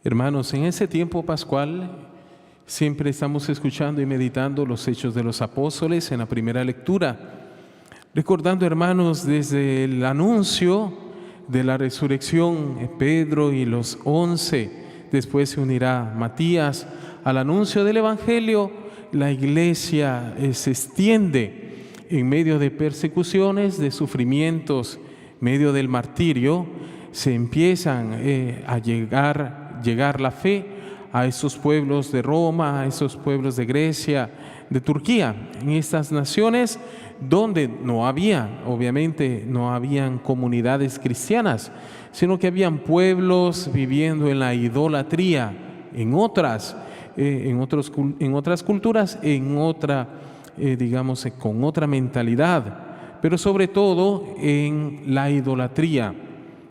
Hermanos, en ese tiempo pascual siempre estamos escuchando y meditando los Hechos de los Apóstoles en la primera lectura, recordando, hermanos, desde el anuncio de la resurrección, Pedro y los 11, después se unirá Matías al anuncio del Evangelio. La iglesia se extiende en medio de persecuciones, de sufrimientos, en medio del martirio. Se empiezan a llegar la fe a esos pueblos de Roma, a esos pueblos de Grecia, de Turquía, en estas naciones donde obviamente no habían comunidades cristianas, sino que habían pueblos viviendo en la idolatría, en otras culturas, con otra mentalidad, pero sobre todo en la idolatría,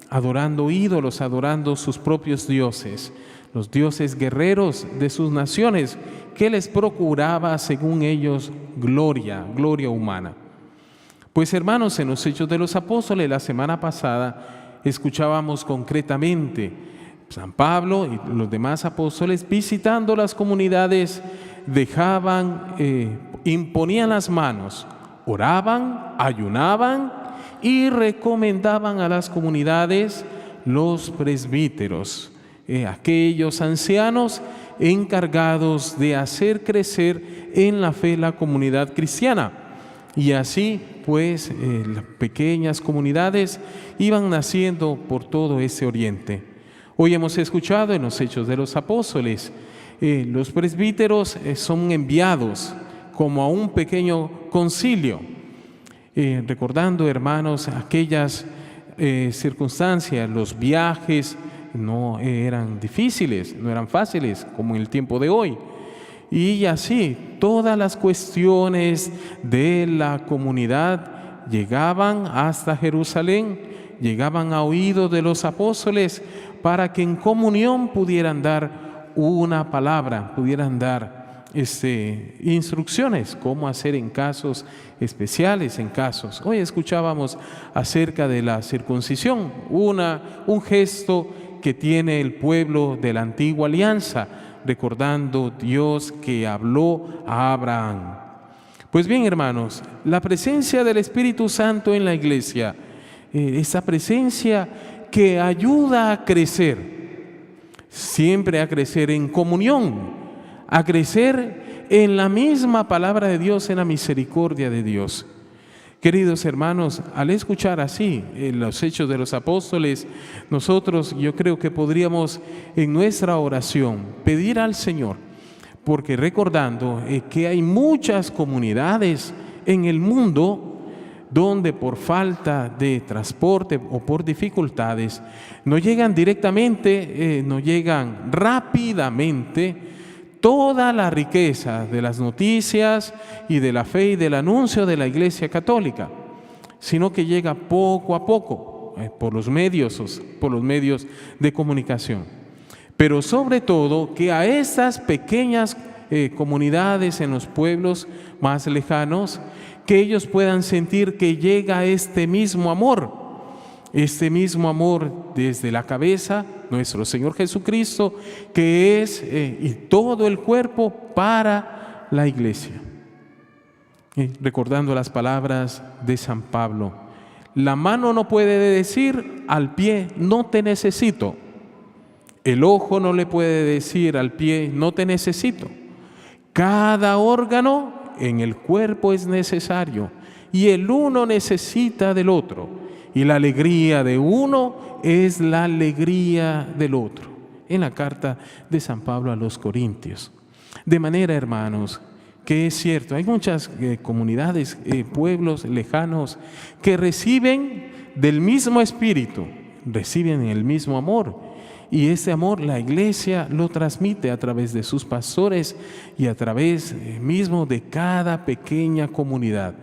adorando ídolos, adorando sus propios dioses, los dioses guerreros de sus naciones, que les procuraba, según ellos, gloria humana. Pues, hermanos, en los Hechos de los Apóstoles, la semana pasada, escuchábamos concretamente San Pablo y los demás apóstoles visitando las comunidades, imponían las manos, oraban, ayunaban y recomendaban a las comunidades los presbíteros, aquellos ancianos encargados de hacer crecer en la fe la comunidad cristiana. Y así, pues, las pequeñas comunidades iban naciendo por todo ese oriente. Hoy hemos escuchado en los Hechos de los Apóstoles, los presbíteros son enviados como a un pequeño concilio, recordando, hermanos, aquellas circunstancias. Los viajes no eran difíciles, no eran fáciles como en el tiempo de hoy. Y así, todas las cuestiones de la comunidad llegaban hasta Jerusalén, llegaban a oídos de los apóstoles para que en comunión pudieran dar una palabra, pudieran dar instrucciones, cómo hacer en casos especiales, Hoy escuchábamos acerca de la circuncisión, un gesto que tiene el pueblo de la antigua alianza, recordando Dios que habló a Abraham. Pues bien, hermanos, la presencia del Espíritu Santo en la iglesia, esa presencia que ayuda a crecer, siempre a crecer en comunión, a crecer en la misma palabra de Dios, en la misericordia de Dios. Queridos hermanos, al escuchar así los Hechos de los Apóstoles, nosotros, yo creo que podríamos en nuestra oración pedir al Señor, porque recordando que hay muchas comunidades en el mundo donde por falta de transporte o por dificultades no llegan directamente, no llegan rápidamente toda la riqueza de las noticias y de la fe y del anuncio de la Iglesia Católica, sino que llega poco a poco por los medios de comunicación. Pero sobre todo que a estas pequeñas comunidades en los pueblos más lejanos, que ellos puedan sentir que llega este mismo amor desde la cabeza, nuestro Señor Jesucristo, que es y todo el cuerpo para la iglesia. Recordando las palabras de San Pablo, la mano no puede decir al pie, no te necesito. El ojo no le puede decir al pie, no te necesito. Cada órgano en el cuerpo es necesario y el uno necesita del otro. Y la alegría de uno es la alegría del otro. En la carta de San Pablo a los Corintios. De manera, hermanos, que es cierto, hay muchas comunidades, pueblos lejanos que reciben del mismo Espíritu, reciben el mismo amor. Y ese amor la iglesia lo transmite a través de sus pastores y a través mismo de cada pequeña comunidad,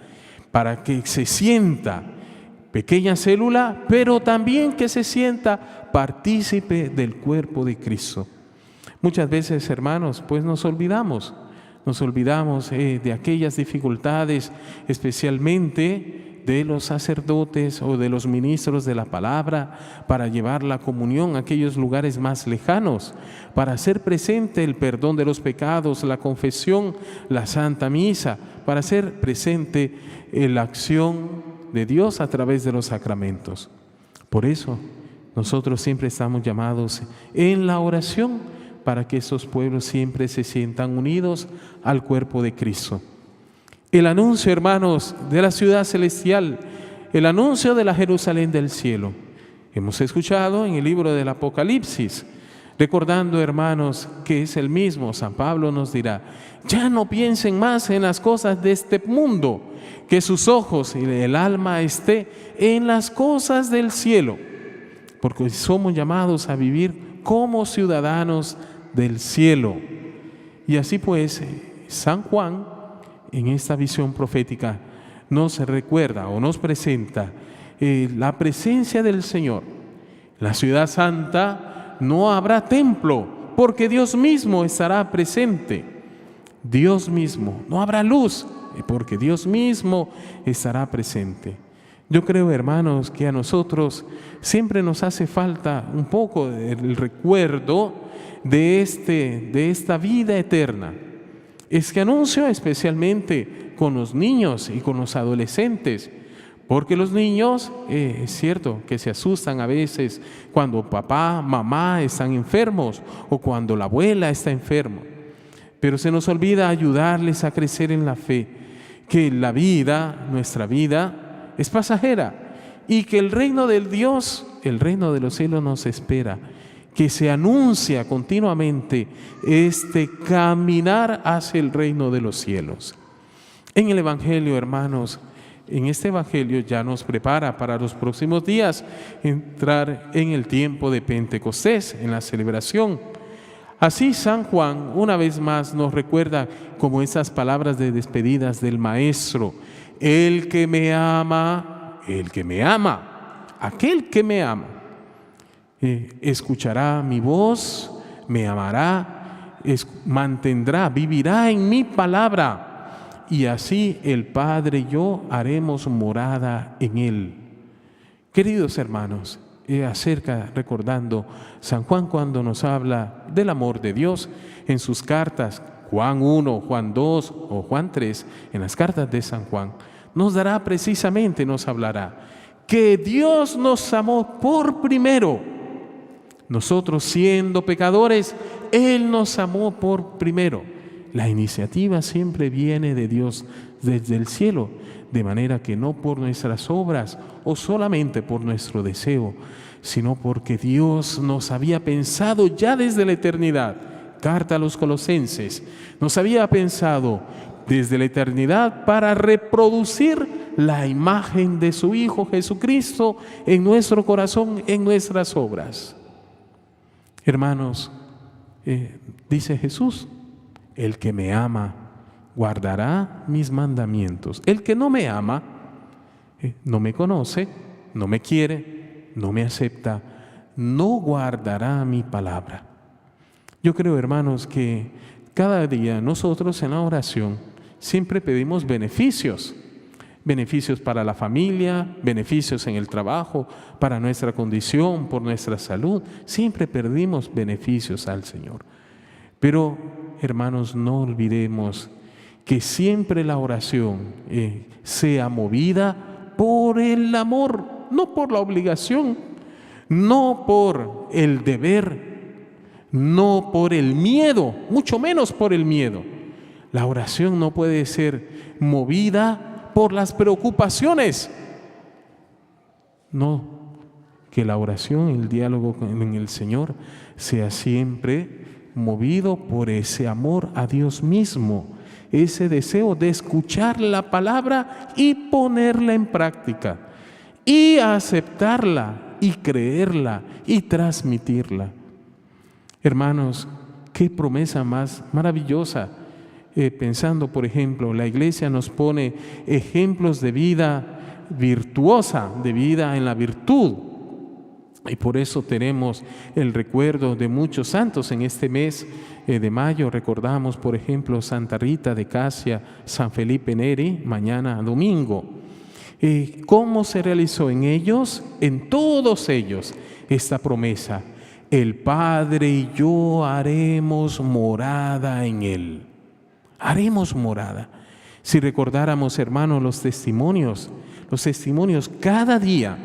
para que se sienta pequeña célula, pero también que se sienta partícipe del cuerpo de Cristo. Muchas veces, hermanos, pues nos olvidamos de aquellas dificultades, especialmente de los sacerdotes o de los ministros de la palabra para llevar la comunión a aquellos lugares más lejanos, para hacer presente el perdón de los pecados, la confesión, la Santa Misa, para hacer presente la acción de Dios a través de los sacramentos. Por eso, nosotros siempre estamos llamados en la oración para que esos pueblos siempre se sientan unidos al cuerpo de Cristo. El anuncio, hermanos, de la ciudad celestial, el anuncio de la Jerusalén del cielo. Hemos escuchado en el libro del Apocalipsis, recordando, hermanos, que es el mismo. San Pablo nos dirá: ya no piensen más en las cosas de este mundo, que sus ojos y el alma esté en las cosas del cielo, porque somos llamados a vivir como ciudadanos del cielo. Y así pues, San Juan, en esta visión profética, nos recuerda o nos presenta la presencia del Señor. La ciudad santa no habrá templo, porque Dios mismo estará presente. Dios mismo. No habrá luz, porque Dios mismo estará presente. Yo creo, hermanos, que a nosotros siempre nos hace falta un poco el recuerdo de esta vida eterna. Es que anuncio especialmente con los niños y con los adolescentes, porque los niños, es cierto que se asustan a veces cuando papá, mamá están enfermos o cuando la abuela está enferma, pero se nos olvida ayudarles a crecer en la fe, que la vida, nuestra vida, es pasajera y que el reino del Dios, el reino de los cielos nos espera, que se anuncia continuamente este caminar hacia el reino de los cielos. En el Evangelio, hermanos, en este Evangelio ya nos prepara para los próximos días entrar en el tiempo de Pentecostés, en la celebración. Así San Juan una vez más nos recuerda como esas palabras de despedidas del Maestro: el que me ama, aquel que me ama, escuchará mi voz, me amará, mantendrá, vivirá en mi palabra, y así el Padre y yo haremos morada en él. Queridos hermanos, recordando San Juan cuando nos habla del amor de Dios en sus cartas, Juan 1, Juan 2 o Juan 3, en las cartas de San Juan, nos hablará que Dios nos amó por primero. Nosotros siendo pecadores, Él nos amó por primero. La iniciativa siempre viene de Dios desde el cielo, de manera que no por nuestras obras o solamente por nuestro deseo, sino porque Dios nos había pensado ya desde la eternidad. Carta a los Colosenses, nos había pensado desde la eternidad para reproducir la imagen de su Hijo Jesucristo en nuestro corazón, en nuestras obras. Hermanos, dice Jesús: el que me ama guardará mis mandamientos. El que no me ama, no me conoce, no me quiere, no me acepta, no guardará mi palabra. Yo creo, hermanos, que cada día nosotros en la oración siempre pedimos beneficios para la familia, beneficios en el trabajo, para nuestra condición, por nuestra salud. Siempre pedimos beneficios al Señor. Pero, hermanos, no olvidemos que siempre la oración sea movida por el amor, no por la obligación, no por el deber, no por el miedo, mucho menos por el miedo. La oración no puede ser movida por las preocupaciones. No, que la oración, el diálogo con el Señor sea siempre movido por ese amor a Dios mismo, ese deseo de escuchar la palabra y ponerla en práctica, y aceptarla, y creerla, y transmitirla. Hermanos, qué promesa más maravillosa. Pensando, por ejemplo, la Iglesia nos pone ejemplos de vida virtuosa, de vida en la virtud. Y por eso tenemos el recuerdo de muchos santos. En este mes de mayo recordamos, por ejemplo, Santa Rita de Casia, San Felipe Neri, mañana domingo. ¿Cómo se realizó en ellos? En todos ellos, esta promesa: el Padre y yo haremos morada en él. Haremos morada. Si recordáramos, hermanos, los testimonios cada día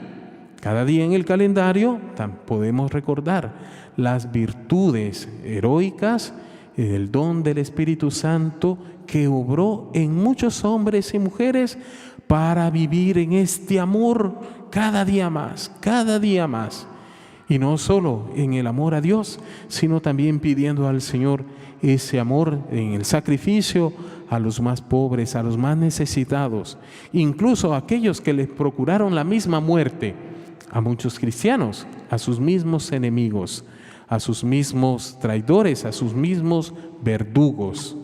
en el calendario, podemos recordar las virtudes heroicas del don del Espíritu Santo que obró en muchos hombres y mujeres para vivir en este amor cada día más. Y no solo en el amor a Dios, sino también pidiendo al Señor ese amor en el sacrificio a los más pobres, a los más necesitados, incluso a aquellos que les procuraron la misma muerte, a muchos cristianos, a sus mismos enemigos, a sus mismos traidores, a sus mismos verdugos.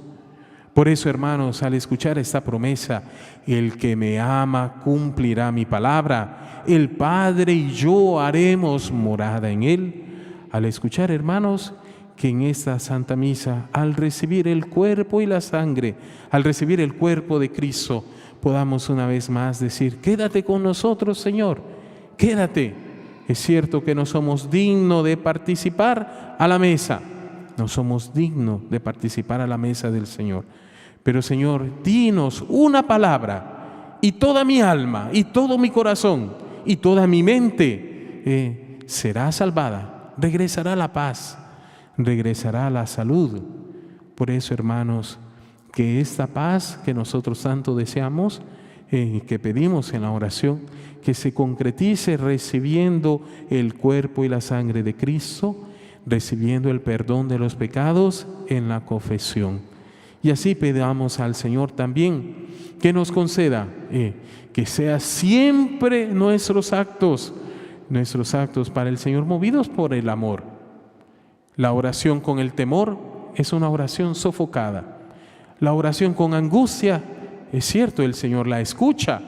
Por eso, hermanos, al escuchar esta promesa, el que me ama cumplirá mi palabra, el Padre y yo haremos morada en él. Al escuchar, hermanos, que en esta Santa Misa, al recibir el cuerpo y la sangre, al recibir el cuerpo de Cristo, podamos una vez más decir: quédate con nosotros, Señor, quédate. Es cierto que no somos dignos de participar a la mesa, no somos dignos de participar a la mesa del Señor. Pero, Señor, dinos una palabra y toda mi alma y todo mi corazón y toda mi mente será salvada, regresará la paz, regresará la salud. Por eso, hermanos, que esta paz que nosotros tanto deseamos, que pedimos en la oración, que se concretice recibiendo el cuerpo y la sangre de Cristo, recibiendo el perdón de los pecados en la confesión. Y así pedamos al Señor también que nos conceda que sea siempre nuestros actos para el Señor movidos por el amor. La oración con el temor es una oración sofocada. La oración con angustia, es cierto, el Señor la escucha,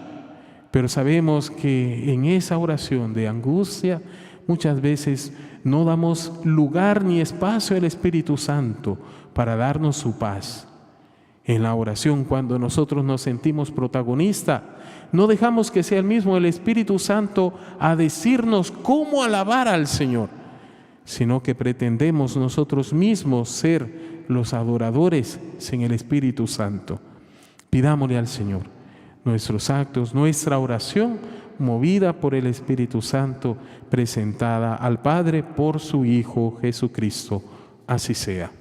pero sabemos que en esa oración de angustia muchas veces no damos lugar ni espacio al Espíritu Santo para darnos su paz. En la oración, cuando nosotros nos sentimos protagonistas, no dejamos que sea el mismo el Espíritu Santo a decirnos cómo alabar al Señor, sino que pretendemos nosotros mismos ser los adoradores sin el Espíritu Santo. Pidámosle al Señor nuestros actos, nuestra oración movida por el Espíritu Santo, presentada al Padre por su Hijo Jesucristo. Así sea.